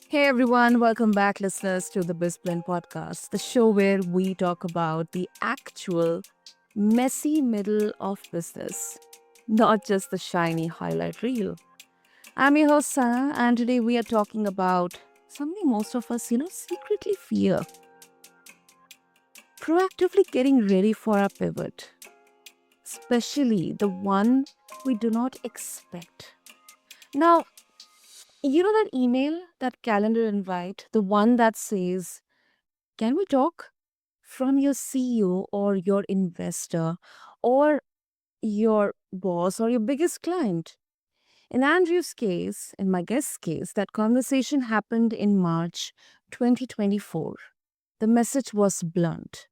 Hey everyone, welcome back, listeners, to the BizBlend Podcast, the show where we talk about the actual messy middle of business, not just the shiny highlight reel. I'm your host, Sana, and today we are talking about something most of us, secretly fear proactively getting ready for our pivot, especially the one we do not expect. Now, you know that email, that calendar invite, the one that says, can we talk? From your CEO or your investor or your boss or your biggest client. In Andrew's case, in my guest's case, that conversation happened in March 2024. The message was blunt.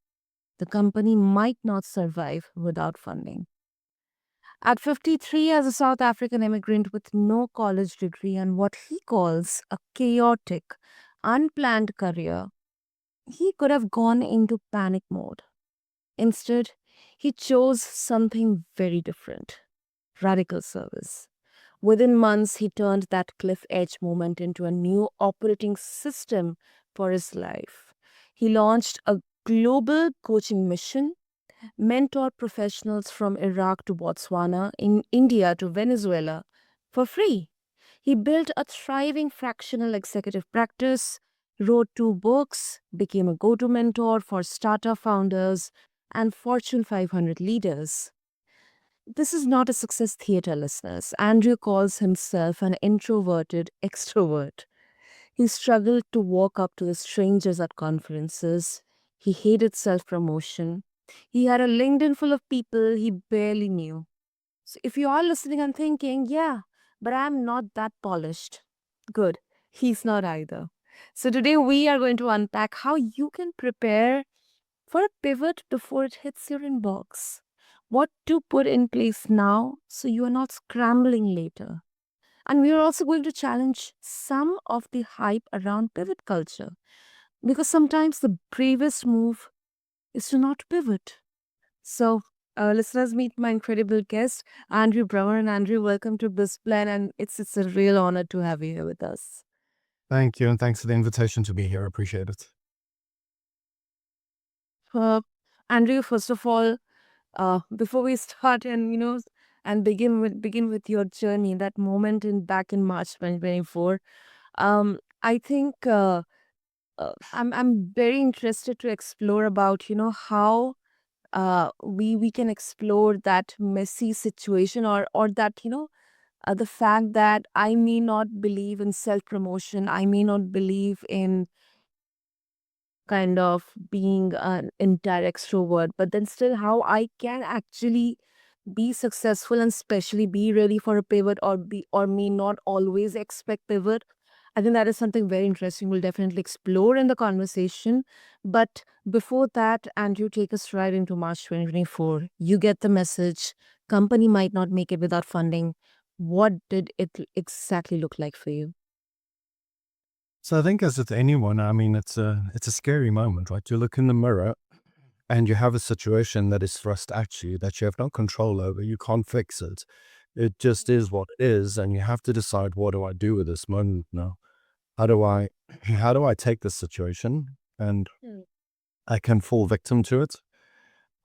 The company might not survive without funding. At 53, as a South African immigrant with no college degree and what he calls a chaotic, unplanned career, he could have gone into panic mode. Instead, he chose something very different: radical service. Within months, he turned that cliff edge moment into a new operating system for his life. He launched a global coaching mission, mentored professionals from Iraq to Botswana, in India to Venezuela for free. He built a thriving fractional executive practice, wrote two books, became a go to mentor for startup founders and Fortune 500 leaders. This is not a success theater, listeners. Andrew calls himself an introverted extrovert. He struggled to walk up to the strangers at conferences. He hated self promotion. He had a LinkedIn full of people he barely knew. So if you are listening and thinking, yeah, but I'm not that polished, good, he's not either. So today we are going to unpack how you can prepare for a pivot before it hits your inbox. What to put in place now so you are not scrambling later. And we are also going to challenge some of the hype around pivot culture because sometimes the bravest move is to not pivot. So, listeners, meet my incredible guest, Andrew Brummer. And Andrew, welcome to BizBlend, and it's a real honor to have you here with us. Thank you, and thanks for the invitation to be here. I appreciate it. Uh, Andrew, first of all, before we start and begin with your journey, that moment in back in March 2024, I think I'm very interested to explore about how we can explore that messy situation or that the fact that I may not believe in self promotion, I may not believe in kind of being an entire extrovert, but then still how I can actually be successful and especially be ready for a pivot or may not always expect pivot. I think that is something very interesting. We'll definitely explore in the conversation. But before that, Andrew, take us right into March 2024. You get the message. Company might not make it without funding. What did it exactly look like for you? So I think, as with anyone, I mean, it's a scary moment, right? You look in the mirror and you have a situation that is thrust at you that you have no control over. You can't fix it. It just is what it is, and you have to decide, what do I do with this moment now? How do I how do I take this situation? And Mm. I can fall victim to it.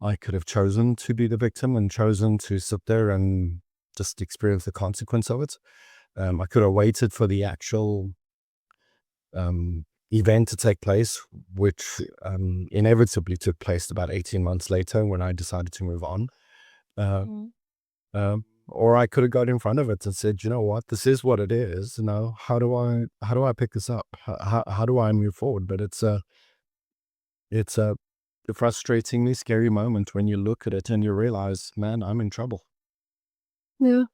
I could have chosen to be the victim and chosen to sit there and just experience the consequence of it. I could have waited for the actual event to take place, which inevitably took place about 18 months later when I decided to move on. Uh, Mm. or I could have got in front of it and said, you know what, this is what it is. Now, how do I pick this up? How do I move forward? But it's a frustratingly scary moment when you look at it and you realize, man, I'm in trouble. Yeah,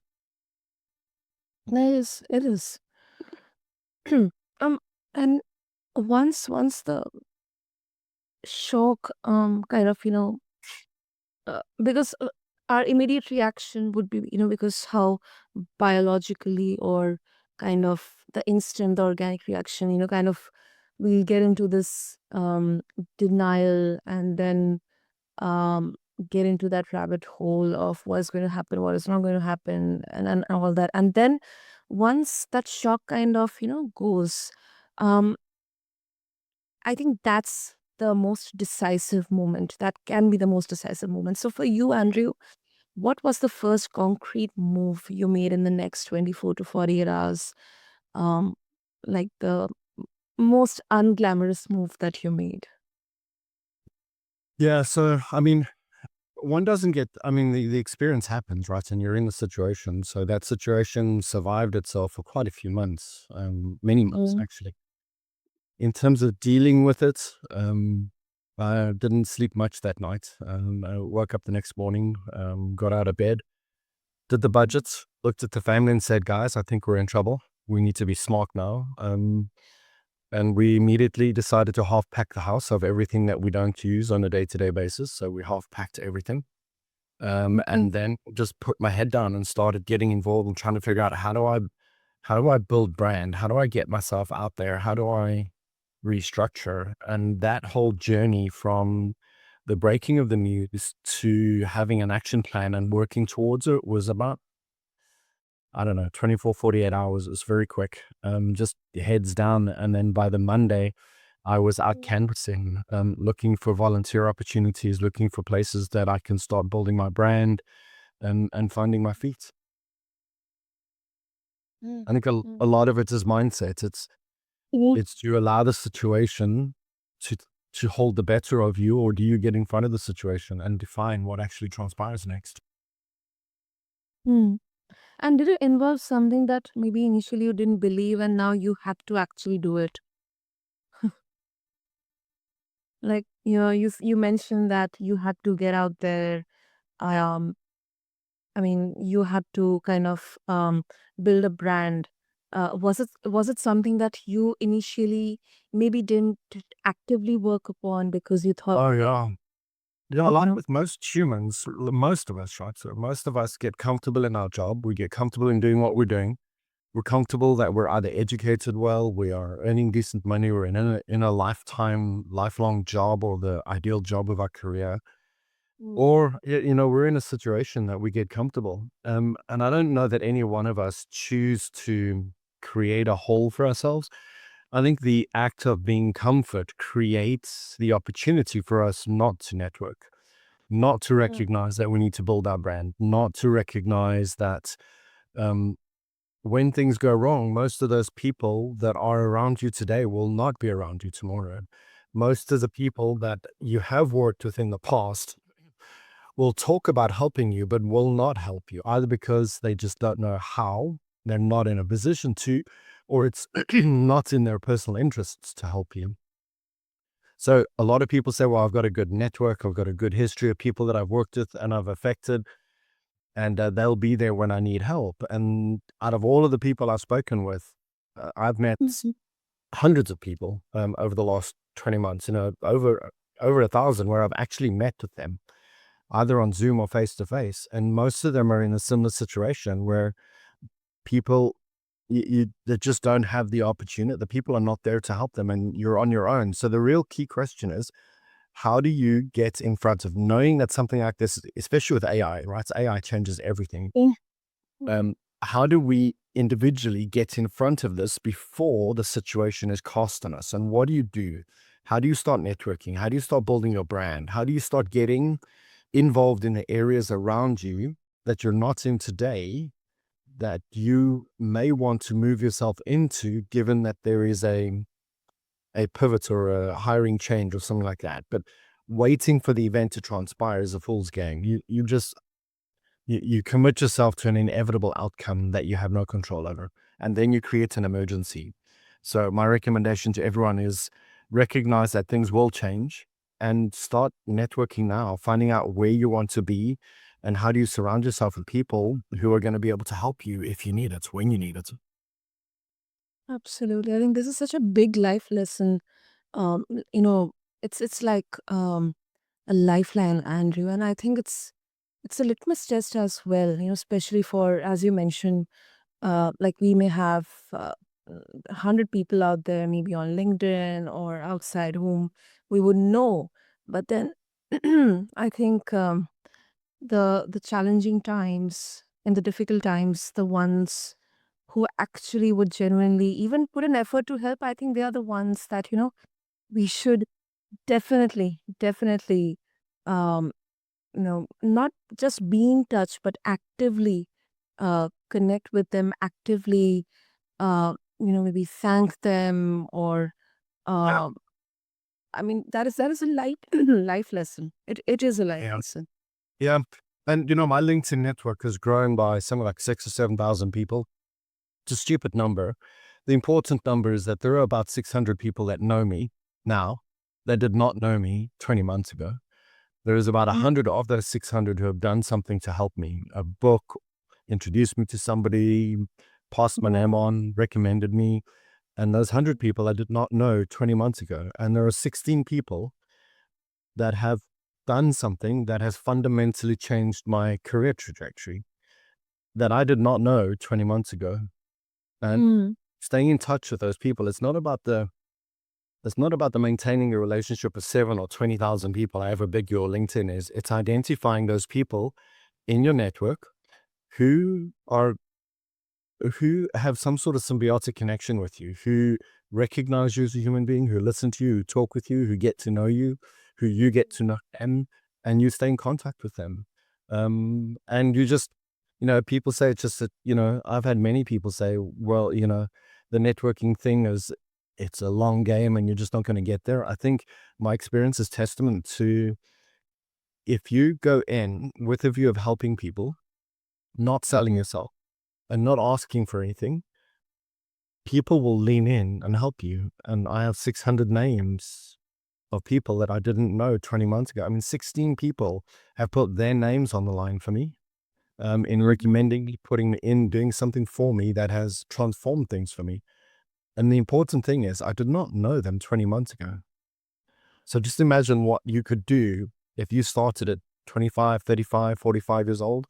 it is. um, and once the shock kind of because our immediate reaction would be because how biologically or kind of the instant the organic reaction kind of we get into this denial and then um get into that rabbit hole of what is going to happen, what is not going to happen, and all that. And then once that shock kind of goes, Um, I think that's the most decisive moment. That can be the most decisive moment. So for you, Andrew, what was the first concrete move you made in the next 24 to 48 hours? Um, like the most unglamorous move that you made? Yeah. So, I mean, one doesn't get, I mean, the experience happens, right? And you're in the situation. So that situation survived itself for quite a few months, many months, Mm. actually. In terms of dealing with it, I didn't sleep much that night. I woke up the next morning, got out of bed, did the budgets, looked at the family and said, guys, I think we're in trouble. We need to be smart now. And we immediately decided to half pack the house of everything that we don't use on a day-to-day basis. So we half packed everything. Mhm. And then just put my head down and started getting involved and trying to figure out how do I build brand? How do I get myself out there? How do I restructure? And that whole journey from the breaking of the news to having an action plan and working towards it was about, I don't know, 24, 48 hours. It was very quick. Just heads down. And then by the Monday, I was out canvassing, looking for volunteer opportunities, looking for places that I can start building my brand and finding my feet. Mm. I think a Mm. lot of it is mindset. It's to allow the situation to to hold the better of you, or do you get in front of the situation and define what actually transpires next? Mm. And did it involve something that maybe initially you didn't believe and now you had to actually do it? Like, you mentioned that you had to get out there. Um, I mean, you had to kind of build a brand. Was it something that you initially maybe didn't actively work upon because you thought, Oh yeah. Yeah, like no? with most humans, most of us, right? So most of us get comfortable in our job. We get comfortable in doing what we're doing. We're comfortable that we're either educated well, we are earning decent money, we're in a lifelong job or the ideal job of our career. Mm. Or, we're in a situation that we get comfortable. And I don't know that any one of us choose to create a hole for ourselves. I think the act of being comfort creates the opportunity for us not to network, not to Mm. recognize that we need to build our brand, not to recognize that um, when things go wrong, most of those people that are around you today will not be around you tomorrow. Most of the people that you have worked with in the past will talk about helping you, but will not help you either because they just don't know how, they're not in a position to, or it's not in their personal interests to help you. So a lot of people say, well, I've got a good network, I've got a good history of people that I've worked with and I've affected, and they'll be there when I need help. And out of all of the people I've spoken with, I've met Mhm. hundreds of people over the last 20 months, over 1,000 where I've actually met with them either on Zoom or face to face. And most of them are in a similar situation where people that just don't have the opportunity. The people are not there to help them, and you're on your own. So the real key question is, how do you get in front of knowing that something like this, especially with AI, right? AI changes everything. Mm. Um, how do we individually get in front of this before the situation is costing us? And what do you do? How do you start networking? How do you start building your brand? How do you start getting involved in the areas around you that you're not in today that you may want to move yourself into, given that there is a pivot or a hiring change or something like that. But waiting for the event to transpire is a fool's game. You commit yourself to an inevitable outcome that you have no control over, and then you create an emergency. So my recommendation to everyone is recognize that things will change and start networking now, finding out where you want to be and how do you surround yourself with people who are going to be able to help you if you need it, when you need it. Absolutely. I think this is such a big life lesson. Um, you know, it's like a lifeline, Andrew, and I think it's a litmus test as well. Especially for, as you mentioned, like we may have 100 people out there, maybe on LinkedIn or outside, whom we would know, but then I think the challenging times and the difficult times, the ones who actually would genuinely even put an effort to help, I think they are the ones that, we should definitely, um, not just be in touch, but actively connect with them, actively, maybe thank them or, uh, I mean, that is a life lesson. It is a life Yeah. lesson. Yeah. And, my LinkedIn network has grown by something like 6 or 7,000 people. It's a stupid number. The important number is that there are about 600 people that know me now that did not know me 20 months ago. There is about 100 of those 600 who have done something to help me. A book, introduced me to somebody, passed my name on, recommended me. And those 100 people I did not know 20 months ago. And there are 16 people that have done something that has fundamentally changed my career trajectory that I did not know 20 months ago. And Mm. staying in touch with those people, it's not about the maintaining a relationship with 7 or 20,000 people, however big your LinkedIn is. It's identifying those people in your network who have some sort of symbiotic connection with you, who recognize you as a human being, who listen to you, who talk with you, who get to know you, who you get to know them, and you stay in contact with them. And you just, people say it's just that, I've had many people say, well, the networking thing it's a long game and you're just not going to get there. I think my experience is testament to, if you go in with a view of helping people, not selling yourself, and not asking for anything, people will lean in and help you. And I have 600 names of people that I didn't know 20 months ago. I mean, 16 people have put their names on the line for me, in recommending me, putting me in, doing something for me that has transformed things for me. And the important thing is, I did not know them 20 months ago. So just imagine what you could do if you started at 25, 35, 45 years old,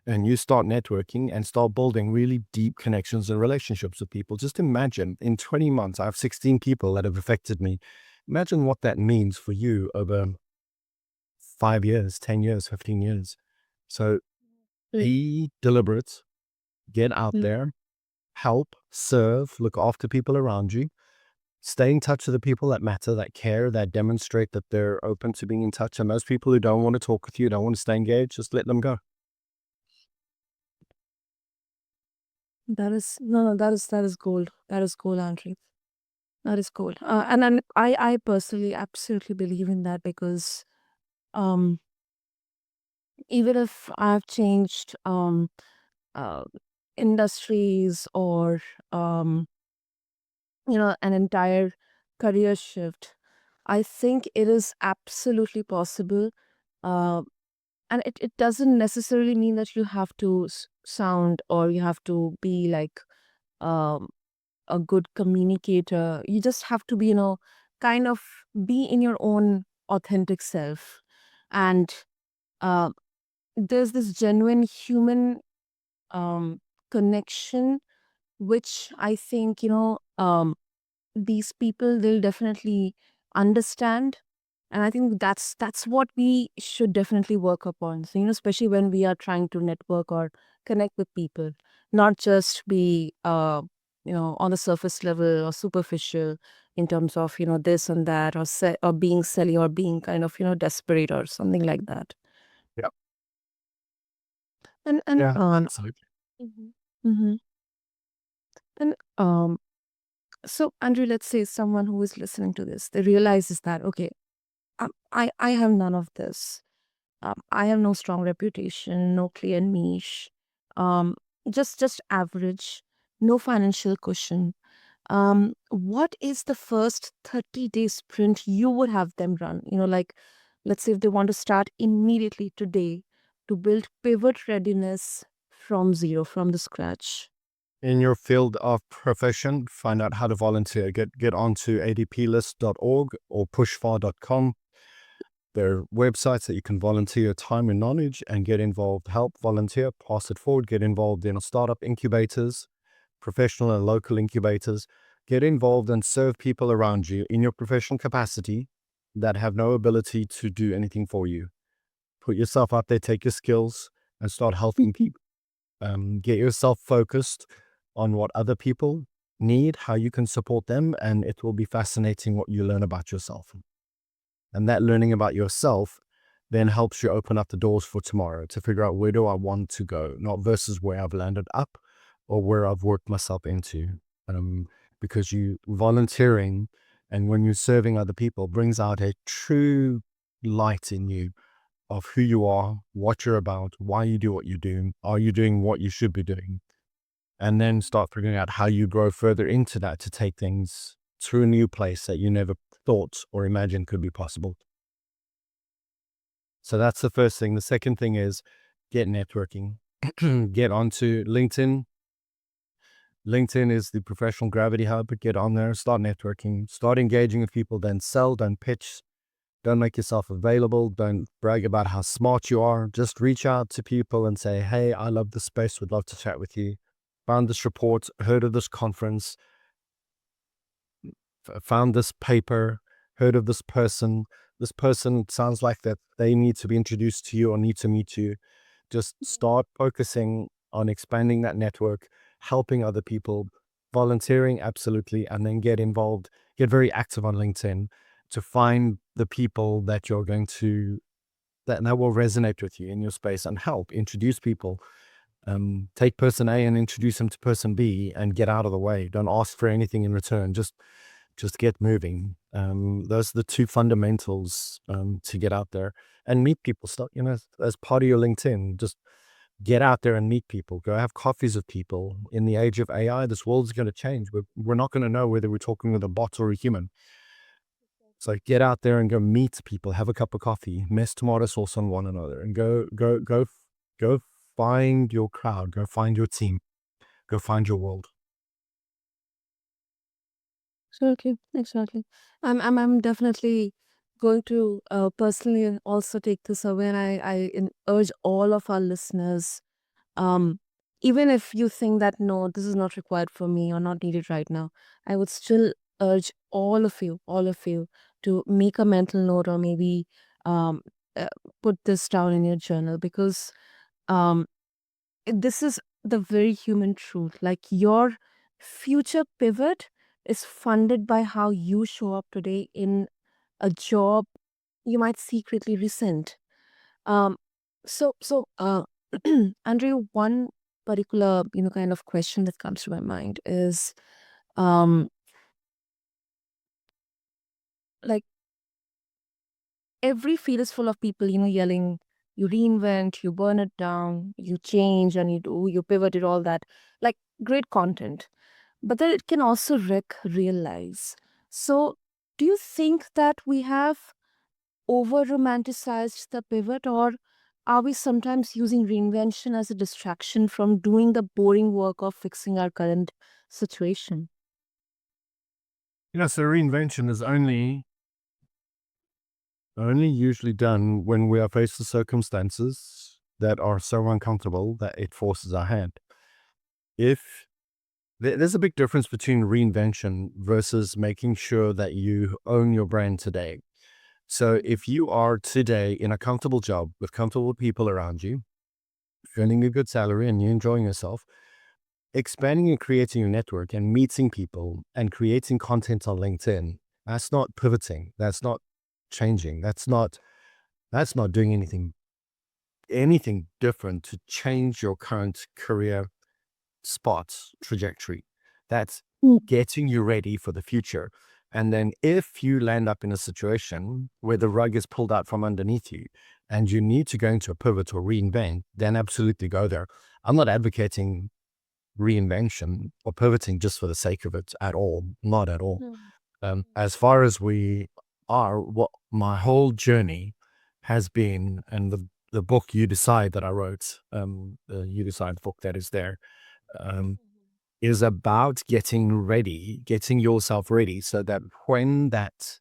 and you start networking and start building really deep connections and relationships with people. Just imagine in 20 months, I have 16 people that have affected me. Imagine what that means for you over 5 years, 10 years, 15 years. So be deliberate, get out Mm. there, help, serve, look after people around you. Stay in touch with the people that matter, that care, that demonstrate that they're open to being in touch. And those people who don't want to talk with you, don't want to stay engaged, just let them go. That is no, no, that is gold. That is gold, Andrew. That is gold. And then I personally absolutely believe in that because um, even if I've changed uh, industries or um, an entire career shift, I think it is absolutely possible. Uh, and it doesn't necessarily mean that you have to sound or you have to be like um, a good communicator. You just have to be, kind of be in your own authentic self. And uh, there's this genuine human um, connection, which I think, these people, they'll definitely understand. And I think that's what we should definitely work upon. So, especially when we are trying to network or connect with people, not just be on the surface level or superficial in terms of, this and that, or or being silly or being kind of, desperate or something like that. Yeah. And Yeah, absolutely. Mhm. Mhm. And so Andrew, let's say someone who is listening to this, they realizes that, okay, I have none of this. I have no strong reputation, no clear niche, um, just average, no financial cushion. What is the first 30-day sprint you would have them run? Like, let's say if they want to start immediately today to build pivot readiness from zero, from the scratch. In your field of profession, find out how to volunteer. Get onto adplist.org or pushfar.com. There are websites that you can volunteer your time and knowledge and get involved. Help volunteer, pass it forward, get involved in startup incubators, professional and local incubators. Get involved and serve people around you in your professional capacity that have no ability to do anything for you. Put yourself out there, take your skills, and start helping people. Get yourself focused on what other people need, how you can support them, and it will be fascinating what you learn about yourself. And that learning about yourself then helps you open up the doors for tomorrow to figure out, where do I want to go, not versus where I've landed up or where I've worked myself into. Because you volunteering and when you're serving other people brings out a true light in you of who you are, what you're about, why you do what you do, are you doing what you should be doing, and then start figuring out how you grow further into that to take things to a new place that you never thought or imagined could be possible. So that's the first thing. The second thing is get networking. Get onto LinkedIn. LinkedIn is the professional gravity hub. Get on there, start networking, start engaging with people, then sell, don't pitch, don't make yourself available, don't brag about how smart you are. Just reach out to people and say, hey, I love this space, would love to chat with you. Found this report, heard of this conference, found this paper, heard of this person. This person sounds like that they need to be introduced to you or need to meet you. Just start focusing on expanding that network, helping other people, volunteering, absolutely, and then get involved, get very active on LinkedIn to find the people that you're going to, that will resonate with you in your space and help introduce people. Take person A and introduce them to person B and get out of the way. Don't ask for anything in return. Just get moving. Those are the two fundamentals to get out there and meet people. Start, as part of your LinkedIn, just get out there and meet people. Go have coffees with people. In the age of AI, this world's going to change. We're not going to know whether we're talking with a bot or a human. So get out there and go meet people, have a cup of coffee, mess tomato sauce on one another, and go find your crowd, go find your team, go find your world. Exactly. I'm definitely going to personally also take this away, and urge all of our listeners, um, even if you think that no, this is not required for me or not needed right now, I would still urge all of you, to make a mental note or maybe um, uh, put this down in your journal, because um, this is the very human truth. Like, your future pivot is funded by how you show up today in a job you might secretly resent. Um, so, Andrew, one particular, kind of question that comes to my mind is, um, like, every field is full of people, yelling, you reinvent, you burn it down, you change, and you pivoted, all that. Like, great content. But then it can also wreck real lives. So, do you think that we have over romanticized the pivot, or are we sometimes using reinvention as a distraction from doing the boring work of fixing our current situation? So reinvention is only usually done when we are faced with circumstances that are so uncomfortable that it forces our hand. If there's a big difference between reinvention versus making sure that you own your brand today. So if you are today in a comfortable job with comfortable people around you, earning a good salary and you're enjoying yourself, expanding and creating your network and meeting people and creating content on LinkedIn, that's not pivoting. That's not changing. That's not doing anything different to change your current career spot trajectory. That's Mm. getting you ready for the future. And then if you land up in a situation where the rug is pulled out from underneath you and you need to go into a pivot or reinvent, then absolutely go there. I'm not advocating reinvention or pivoting just for the sake of it at all. Not at all. Mm. As far as we are, what my whole journey has been, and the book You Decide that I wrote, the You Decide book that is there, um, is about getting ready, getting yourself ready so that when that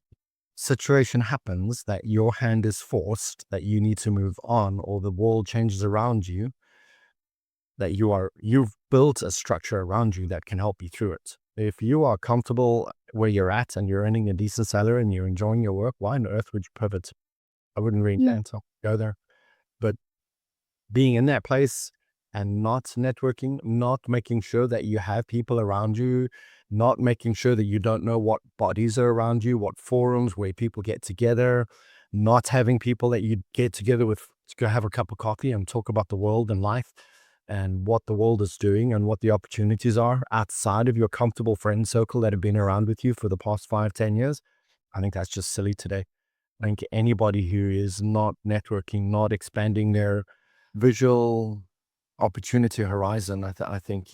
situation happens, that your hand is forced, that you need to move on or the world changes around you, that you've built a structure around you that can help you through it. If you are comfortable where you're at and you're earning a decent salary and you're enjoying your work, why on earth would you pivot? I wouldn't Yeah. reinvent. I'll go there. But being in that place and not networking, not making sure that you have people around you, not making sure that you don't know what bodies are around you, what forums where people get together, not having people that you get together with to go have a cup of coffee and talk about the world and life and what the world is doing and what the opportunities are outside of your comfortable friend circle that have been around with you for the past 5, 10 years. I think that's just silly today. I think anybody who is not networking, not expanding their visual opportunity horizon, I think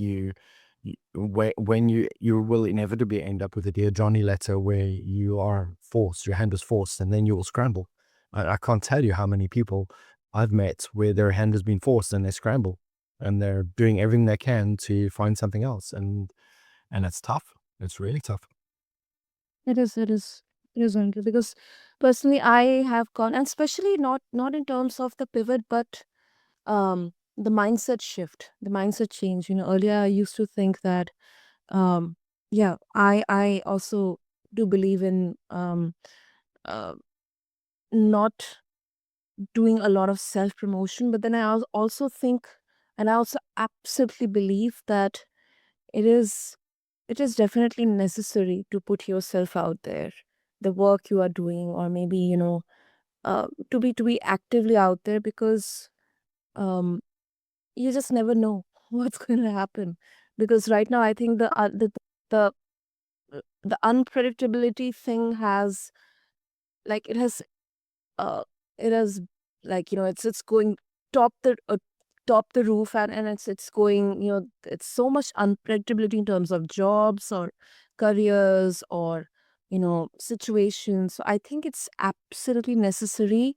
when you will inevitably end up with a Dear Johnny letter where you are forced, your hand is forced, and then you will scramble. I can't tell you how many people I've met where their hand has been forced and they scramble and they're doing everything they can to find something else, and it's tough. It's really tough. It is, it is, it is, Andrew, because personally I have gone, and especially not in terms of the pivot, but the mindset shift, the mindset change. Earlier I used to think that, um yeah, I also do believe in uh, not doing a lot of self promotion, but then also think, and I also absolutely believe that it is it is definitely necessary to put yourself out there, the work you are doing, or maybe to be actively out there, because um you just never know what's going to happen. Because right now I think the the unpredictability thing has, like, uh it has, like, it's going top top the roof, and it's going, it's so much unpredictability in terms of jobs or careers or situations. So I think it's absolutely necessary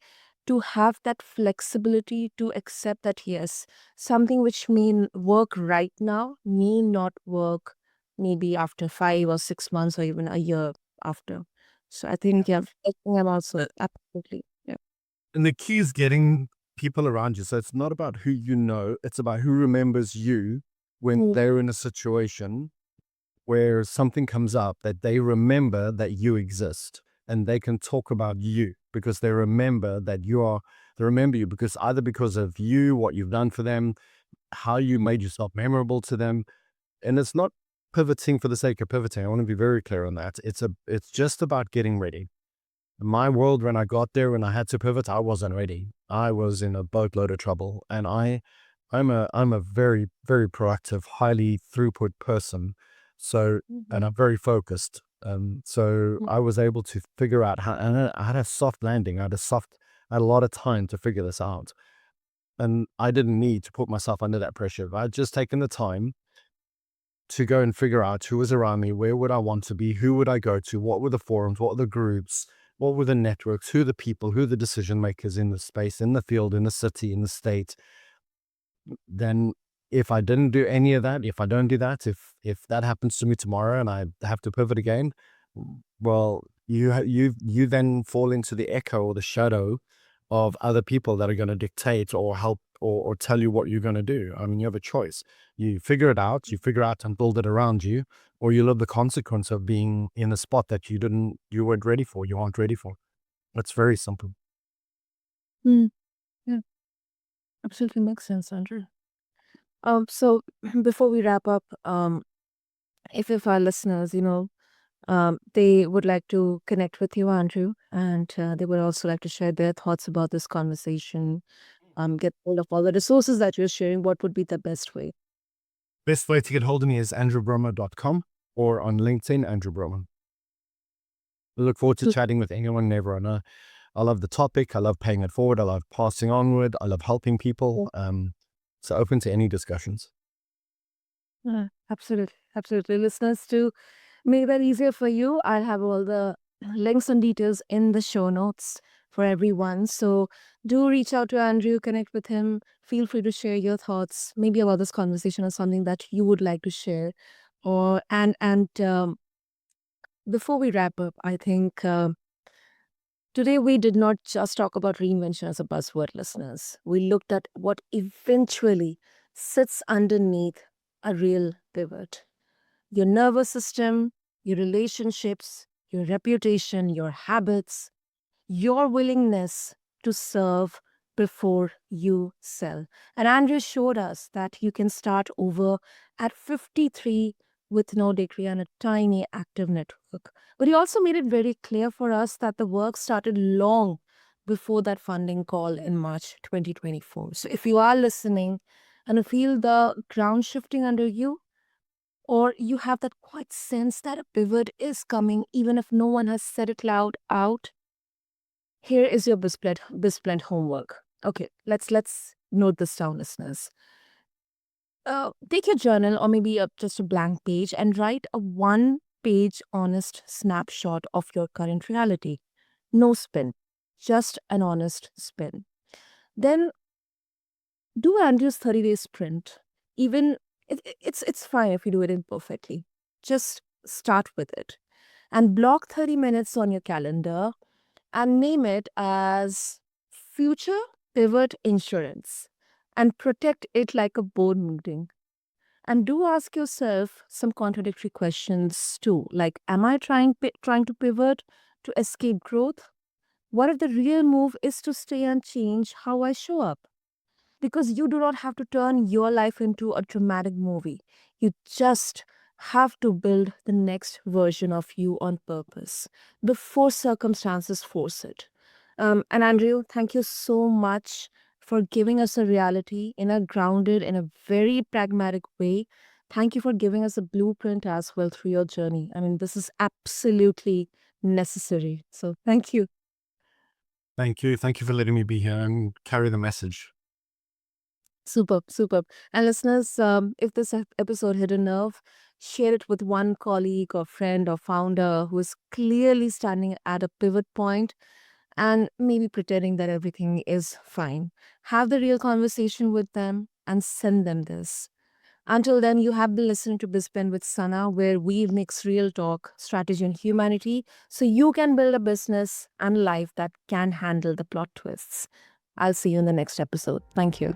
to have that flexibility to accept that, yes, something which may work right now may not work maybe after 5 or 6 months or even a year after. So I think, yeah, I think I'm also absolutely, yeah. And the key is getting people around you. So it's not about who you know, it's about who remembers you when Mm. they're in a situation where something comes up, that they remember that you exist and they can talk about you because they remember that they remember you because either because of you, what you've done for them, how you made yourself memorable to them. And it's not pivoting for the sake of pivoting. I want to be very clear on that. It's just about getting ready. In my world, when I got there, when I had to pivot, I wasn't ready. I was in a boatload of trouble, and I'm a very, very proactive, highly throughput person. So, Mhm. and I'm very focused. So Mm. I was able to figure out how, and I had a soft landing. I had a lot of time to figure this out, and I didn't need to put myself under that pressure. If I'd just taken the time to go and figure out who was around me, where would I want to be, who would I go to, what were the forums, what were the groups, what were the networks, who are the people, who are the decision makers in the space, in the field, in the city, in the state. Then if I didn't do any of that, if I don't do that, if that happens to me tomorrow and I have to pivot again, well, you then fall into the echo or the shadow of other people that are going to dictate or help or tell you what you're going to do. I mean, you have a choice. You figure it out, you figure out and build it around you, or you live the consequence of being in a spot that you weren't ready for, you aren't ready for. It's very simple. Mm. Yeah, absolutely makes sense, Andrew. So before we wrap up, if our listeners, they would like to connect with you, Andrew, and they would also like to share their thoughts about this conversation, get hold of all the resources that you're sharing, what would be the best way? Best way to get hold of me is andrewbrummer.com or on LinkedIn, Andrew Brummer. I look forward to chatting with anyone and everyone. I love the topic. I love paying it forward. I love passing onward. I love helping people. So open to any discussions. Absolutely, absolutely. Listeners, to make that easier for you, I'll have all the links and details in the show notes for everyone. So do reach out to Andrew, connect with him. Feel free to share your thoughts, maybe about this conversation or something that you would like to share. Or and before we wrap up, I think today we did not just talk about reinvention as a buzzword, listeners. We looked at what eventually sits underneath a real pivot: your nervous system, your relationships, your reputation, your habits, your willingness to serve before you sell. And Andrew showed us that you can start over at 53 with no degree and a tiny active network. But he also made it very clear for us that the work started long before that funding call in March 2024. So if you are listening and you feel the ground shifting under you, or you have that quiet sense that a pivot is coming, even if no one has said it loud out, here is your BizBlend homework. Okay, let's note this down, listeners. Take your journal or maybe just a blank page and write a one-page honest snapshot of your current reality. No spin, just an honest spin. Then do Andrew's 30-day sprint. Even it's fine if you do it imperfectly. Just start with it and block 30 minutes on your calendar and name it as Future Pivot Insurance and protect it like a board meeting. And do ask yourself some contradictory questions too, like, am I trying to pivot to escape growth? What if the real move is to stay and change how I show up? Because you do not have to turn your life into a dramatic movie. You just have to build the next version of you on purpose before circumstances force it. And Andrew, thank you so much for giving us a reality in a grounded, in a very pragmatic way. Thank you for giving us a blueprint as well through your journey. I mean, this is absolutely necessary. So thank you. Thank you. Thank you for letting me be here and carry the message. Superb, superb. And listeners, if this episode hit a nerve, share it with one colleague or friend or founder who is clearly standing at a pivot point and maybe pretending that everything is fine. Have the real conversation with them and send them this. Until then, you have been listening to BizPen with Sana, where we mix real talk, strategy, and humanity so you can build a business and life that can handle the plot twists. I'll see you in the next episode. Thank you.